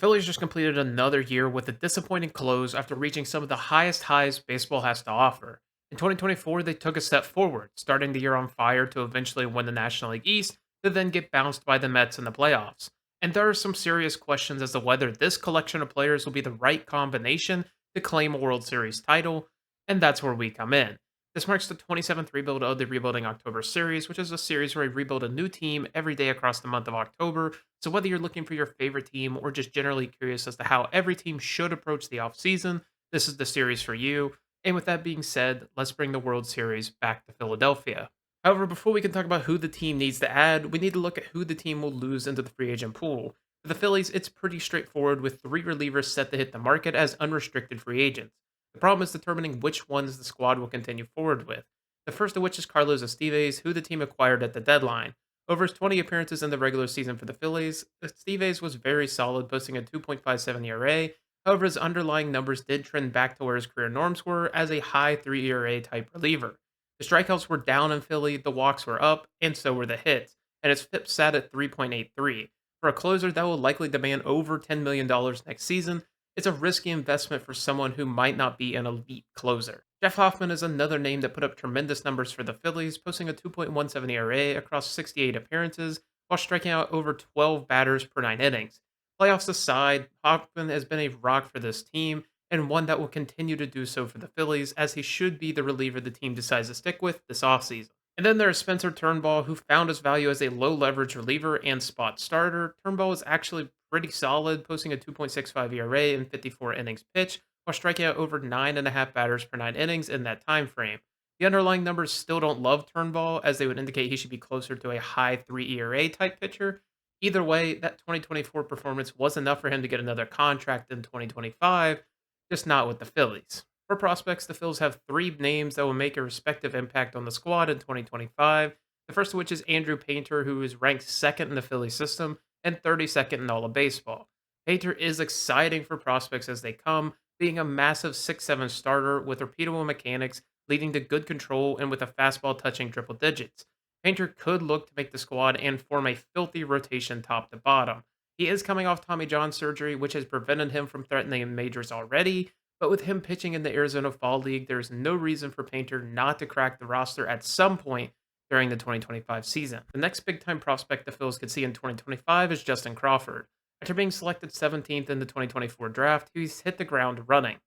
The Phillies just completed another year with a disappointing close after reaching some of the highest highs baseball has to offer. In 2024, they took a step forward, starting the year on fire to eventually win the National League East, to then get bounced by the Mets in the playoffs. And there are some serious questions as to whether this collection of players will be the right combination to claim a World Series title, and that's where we come in. This marks the 27th rebuild of the Rebuilding October series, which is a series where I rebuild a new team every day across the month of October. So whether you're looking for your favorite team or just generally curious as to how every team should approach the offseason, this is the series for you. And with that being said, let's bring the World Series back to Philadelphia. However, before we can talk about who the team needs to add, we need to look at who the team will lose into the free agent pool. For the Phillies, it's pretty straightforward with three relievers set to hit the market as unrestricted free agents. The problem is determining which ones the squad will continue forward with. The first of which is Carlos Esteves, who the team acquired at the deadline. Over his 20 appearances in the regular season for the Phillies, Esteves was very solid, posting a 2.57 ERA. However, his underlying numbers did trend back to where his career norms were as a high 3 ERA type reliever. The strikeouts were down in Philly, the walks were up, and so were the hits, and his FIP sat at 3.83. For a closer that will likely demand over $10 million next season, it's a risky investment for someone who might not be an elite closer. Jeff Hoffman is another name that put up tremendous numbers for the Phillies, posting a 2.17 ERA across 68 appearances while striking out over 12 batters per 9 innings. Playoffs aside, Hoffman has been a rock for this team and one that will continue to do so for the Phillies, as he should be the reliever the team decides to stick with this offseason. And then there's Spencer Turnball, who found his value as a low leverage reliever and spot starter. Turnball is actually pretty solid, posting a 2.65 ERA in 54 innings pitched, while striking out over 9.5 batters per 9 innings in that time frame. The underlying numbers still don't love Turnball, as they would indicate he should be closer to a high 3 ERA type pitcher. Either way, that 2024 performance was enough for him to get another contract in 2025, just not with the Phillies. For prospects, the Phils have three names that will make a respective impact on the squad in 2025. The first of which is Andrew Painter, who is ranked second in the Philly system and 32nd in all of baseball. Painter is exciting for prospects as they come, being a massive 6'7 starter with repeatable mechanics, leading to good control and with a fastball touching triple digits. Painter could look to make the squad and form a filthy rotation top to bottom. He is coming off Tommy John surgery, which has prevented him from threatening the majors already, but with him pitching in the Arizona Fall League, there is no reason for Painter not to crack the roster at some point during the 2025 season. The next big time prospect the Phils could see in 2025 is Justin Crawford. After being selected 17th in the 2024 draft, he's hit the ground running,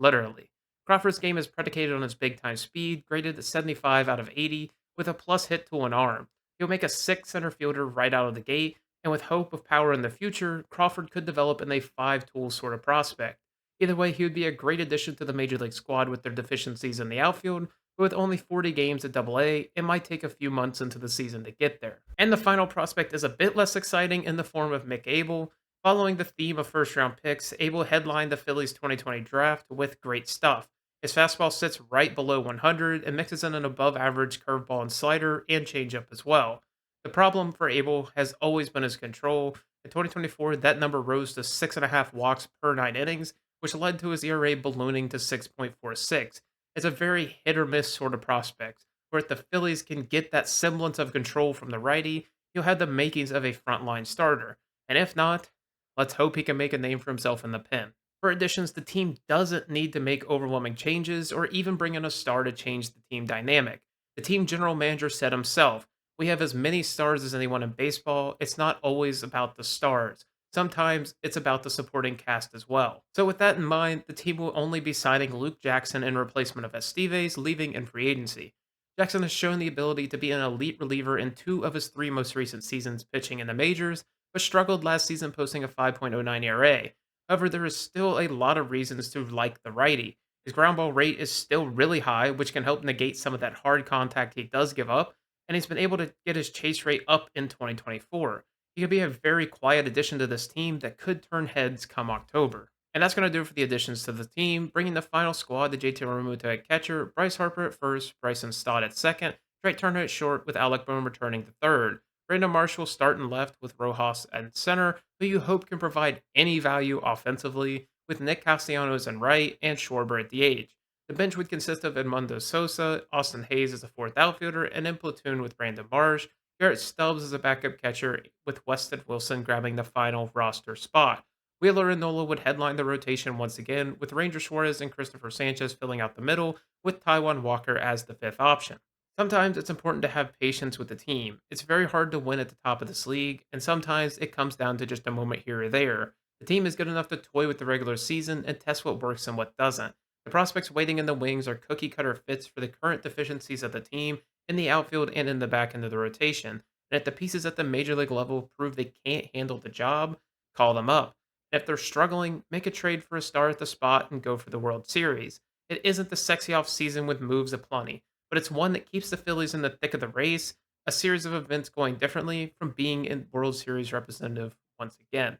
literally. Crawford's game is predicated on his big time speed, graded at 75 out of 80, with a plus hit tool and arm. He'll make a six center fielder right out of the gate, and with hope of power in the future, Crawford could develop in a five tool sort of prospect. Either way, he would be a great addition to the Major League squad with their deficiencies in the outfield, but with only 40 games at Double-A, it might take a few months into the season to get there. And the final prospect is a bit less exciting in the form of Mick AEL. Following the theme of first-round picks, AEL headlined the Phillies' 2020 draft with great stuff. His fastball sits right below 100 and mixes in an above-average curveball and slider and changeup as well. The problem for AEL has always been his control. In 2024, that number rose to 6.5 walks per 9 innings, which led to his ERA ballooning to 6.46. It's a very hit or miss sort of prospect, where if the Phillies can get that semblance of control from the righty, he'll have the makings of a frontline starter. And if not, let's hope he can make a name for himself in the pen. For additions, the team doesn't need to make overwhelming changes or even bring in a star to change the team dynamic. The team general manager said himself, "We have as many stars as anyone in baseball. It's not always about the stars. Sometimes it's about the supporting cast as well." So with that in mind, the team will only be signing Luke Jackson in replacement of Esteves, leaving in free agency. Jackson has shown the ability to be an elite reliever in two of his three most recent seasons pitching in the majors, but struggled last season posting a 5.09 ERA. However, there is still a lot of reasons to like the righty. His ground ball rate is still really high, which can help negate some of that hard contact he does give up, and he's been able to get his chase rate up in 2024. He could be a very quiet addition to this team that could turn heads come October. And that's going to do it for the additions to the team, bringing the final squad to JT Realmuto at catcher, Bryce Harper at first, Bryson Stott at second, Drake Turner at short with Alec Bohm returning to third. Brandon Marshall starting left with Rojas at center, who you hope can provide any value offensively, with Nick Castellanos in right and Schwarber at DH. The bench would consist of Edmundo Sosa, Austin Hayes as a fourth outfielder, and in platoon with Brandon Marsh, Garrett Stubbs as a backup catcher, with Weston Wilson grabbing the final roster spot. Wheeler and Nola would headline the rotation once again, with Ranger Suarez and Christopher Sanchez filling out the middle, with Taiwan Walker as the fifth option. Sometimes it's important to have patience with the team. It's very hard to win at the top of this league, and sometimes it comes down to just a moment here or there. The team is good enough to toy with the regular season and test what works and what doesn't. The prospects waiting in the wings are cookie cutter fits for the current deficiencies of the team in the outfield and in the back end of the rotation. And if the pieces at the major league level prove they can't handle the job, call them up. And if they're struggling, make a trade for a star at the spot and go for the World Series. It isn't the sexy off season with moves aplenty, but it's one that keeps the Phillies in the thick of the race, a series of events going differently from being in World Series representative once again.